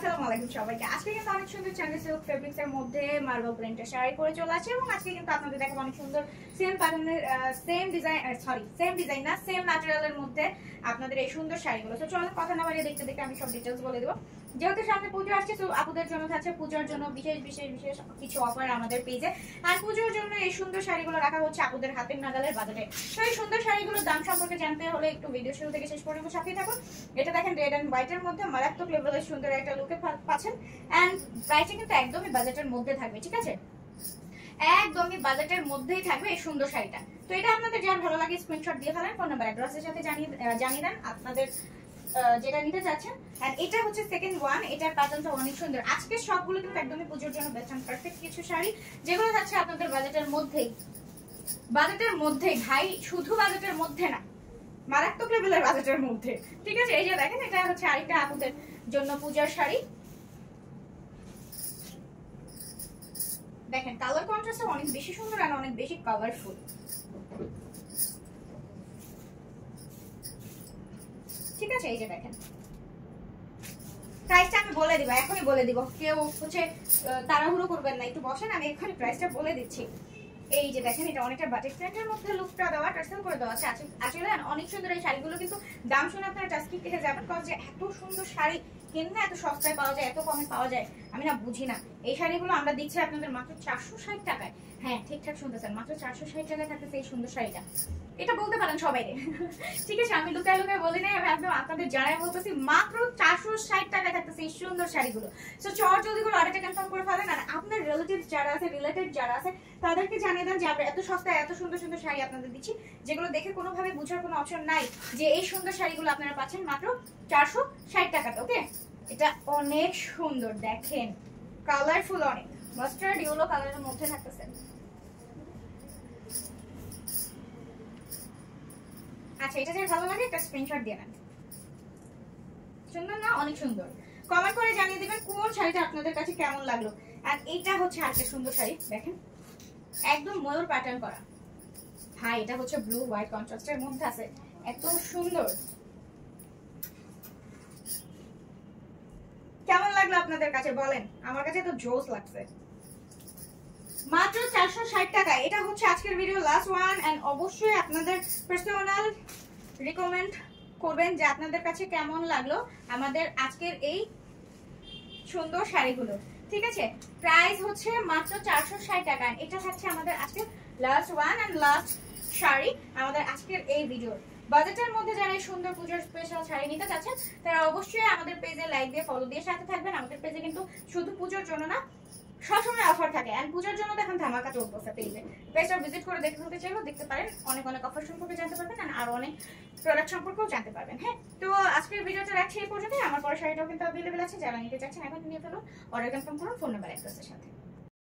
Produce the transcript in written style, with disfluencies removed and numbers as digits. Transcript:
আসসালামু আলাইকুম সবাইকে। আজকে কিন্তু অনেক সুন্দর চাঁদি সিল্ক ফেব্রিক্স এর মধ্যে মার্বেল প্রিন্টের শাড়ি পরে চলে আসছে এবং আজকে কিন্তু আপনাদের দেখাবো অনেক সুন্দর সেম প্যাটার্নের সেম ডিজাইন না সেম ম্যাটেরিয়ালের মধ্যে আপনাদের এই সুন্দর শাড়িগুলো। তো চলো কথা না বাড়িয়ে দেখতে দেখতে আমি সব ডিটেইলস বলে দেবো। যেহেতু সামনে পুজো আসছে তো আপুদের জন্য থাকছে পুজোর জন্য বিশেষ বিশেষ বিশেষ কিছু অফার আমাদের পেজে। আর পুজোর জন্য এই সুন্দর শাড়িগুলো রাখা হচ্ছে আপুদের হাতের নাগালের বাজারে। তো এই সুন্দর শাড়িগুলোর দাম সম্পর্কে জানতে হলে একটু ভিডিও শুরু থেকে শেষ পর্যন্ত সাথেই থাকুন। এটা দেখেন রেড এন্ড হোয়াইট এর মধ্যে মারাত্মক লেভেলের সুন্দর একটা লুকে পাচ্ছেন এন্ড প্রাইসটা কিন্তু একদমই বাজেটের মধ্যে থাকবে, ঠিক আছে? একদমই বাজেটের মধ্যেই থাকবে এই সুন্দর শাড়িটা। তো এটা আপনাদের যার ভালো লাগে স্ক্রিনশট দিয়ে ফেলেন, ফোন নাম্বার অ্যাড্রেসের সাথে জানিয়ে দেন আপনাদের যেটা নিতে চাচ্ছেন। এন্ড এটা হচ্ছে সেকেন্ড ওয়ান, এটার প্যাটার্নটা অনেক সুন্দর। আজকে সবগুলো কিন্তু একদমই পুজোর জন্য বেস্ট এন্ড পারফেক্ট কিছু শাড়ি যেগুলো থাকছে আপনাদের বাজেটের মধ্যেই। বাজেটের মধ্যে ভাই, শুধু বাজেটের মধ্যে না, মারাত্মক লেভেলের বাজেটের মধ্যে, ঠিক আছে? এই যে দেখেন এটা হচ্ছে আরেকটা আপনাদের জন্য পূজার শাড়ি। দেখেন কালার কন্ট্রাস্ট অনেক বেশি সুন্দর আর অনেক বেশি কালারফুল, ঠিক আছে? এই যে দেখেন প্রাইসটা আমি বলে দিব, এখনই বলে দিব, কেউ হচ্ছে তাড়াহুড়ো করবেন না, একটু বসেন আমি এখনই প্রাইসটা বলে দিচ্ছি। এই যে দেখেন এটা অনেকটা বাটিক প্রিন্টের মধ্যে লুকটা দেওয়া, টার্সেল করে দেওয়া আছে। আসলে অনেক সুন্দর এই শাড়িগুলো, কিন্তু দাম শুনে আপনারা টাস্কি থেকে যাবেন, কারণ যে এত সুন্দর শাড়ি কেন এত সস্তায় পাওয়া যায়, এত কমে পাওয়া যায়, আমি না বুঝি না। এই শাড়িগুলো আমরা দিচ্ছি আপনাদের মাত্র 460 টাকায়। হ্যাঁ ঠিকঠাক শুনতেছেন, মাত্র 460 টাকায় থাকতেছে এই সুন্দর শাড়িটা। এটা বলতে পারেন সবাই, ঠিক আছে? আমি লুকায় লুকায় বলি নাই, আমি একদম আপনাদের জানাই বলতেছি মাত্র 460 টাকায় থাকতেছে এই সুন্দর শাড়িগুলো। সো চট জলদি করে অর্ডারটা কনফার্ম করে ফেলেন। আর আপনার রিলেটিভস যারা আছে, রিলেটেড যারা আছে, তাদেরকে জানিয়ে দেন যে আমরা এত সস্তায় এত সুন্দর সুন্দর শাড়ি আপনাদের দিচ্ছি, যেগুলো দেখে কোনোভাবে বোঝার কোনো অপশন নাই যে এই সুন্দর শাড়িগুলো আপনারা পাচ্ছেন মাত্র 460 টাকাতে। ওকে, এটা অনেক সুন্দর, দেখেন কালারফুল, অনেক মাস্টার্ড ইয়েলো কালারের মধ্যে থাকতেছে। আচ্ছা, এটা যে ভালো লাগে একটা স্ক্রিনশট দিয়ে নেন। সুন্দর না? অনেক সুন্দর। কমেন্ট করে জানিয়ে দিবেন কোন শাড়িটা আপনাদের কাছে কেমন লাগলো। আর এটা হচ্ছে আরেকটা সুন্দর শাড়ি, দেখেন একদম ময়ূর প্যাটার্ন করা। হ্যাঁ, এটা হচ্ছে ব্লু হোয়াইট কন্ট্রাস্টের মধ্যে আছে, এত সুন্দর। কেমন লাগলো আপনাদের কাছে বলেন? আমার কাছে তো জোস লাগছে। মাত্র 460 টাকা। এটা হচ্ছে আজকের ভিডিও লাস্ট ওয়ান। এন্ড অবশ্যই আপনাদের পার্সোনাল রিকমেন্ড করবেন যে আপনাদের কাছে কেমন লাগলো আমাদের আজকের এই সুন্দর শাড়িগুলো, ঠিক আছে? প্রাইস হচ্ছে মাত্র 460 টাকা। এটা থাকছে আমাদের আজকের last one and last sari আমাদের আজকের এই ভিডিও। বাজেটের মধ্যে যারা এই সুন্দর পূজার স্পেশাল শাড়ি নিতে চাচ্ছেন তারা অবশ্যই আমাদের পেজে লাইক দিয়ে ফলো দিয়ে সাথে থাকবেন। আমাদের পেজে কিন্তু শুধু পুজোর জন্য না, সবসময় অফার থাকে। এন্ড পূজার জন্য দেখেন ধামাকা চলতেছে পেজে। পেজটা ভিজিট করে দেখতে চাইলেও দেখতে পারেন, অনেক অনেক অফার সম্পর্কে জানতে পারবেন আর অনেক প্রোডাক্ট সম্পর্কেও জানতে পারবেন। হ্যাঁ, তো আজকের ভিডিওটা রাখছি এই পর্যন্ত। আমার পরে শাড়িটাও কিন্তু অ্যাভেলেবেল আছে, যারা নিতে চাচ্ছেন এখন নিয়ে ফেলুন, অর্ডার কনফার্ম করুন ফোন নাম্বার অ্যাড্রেসের সাথে।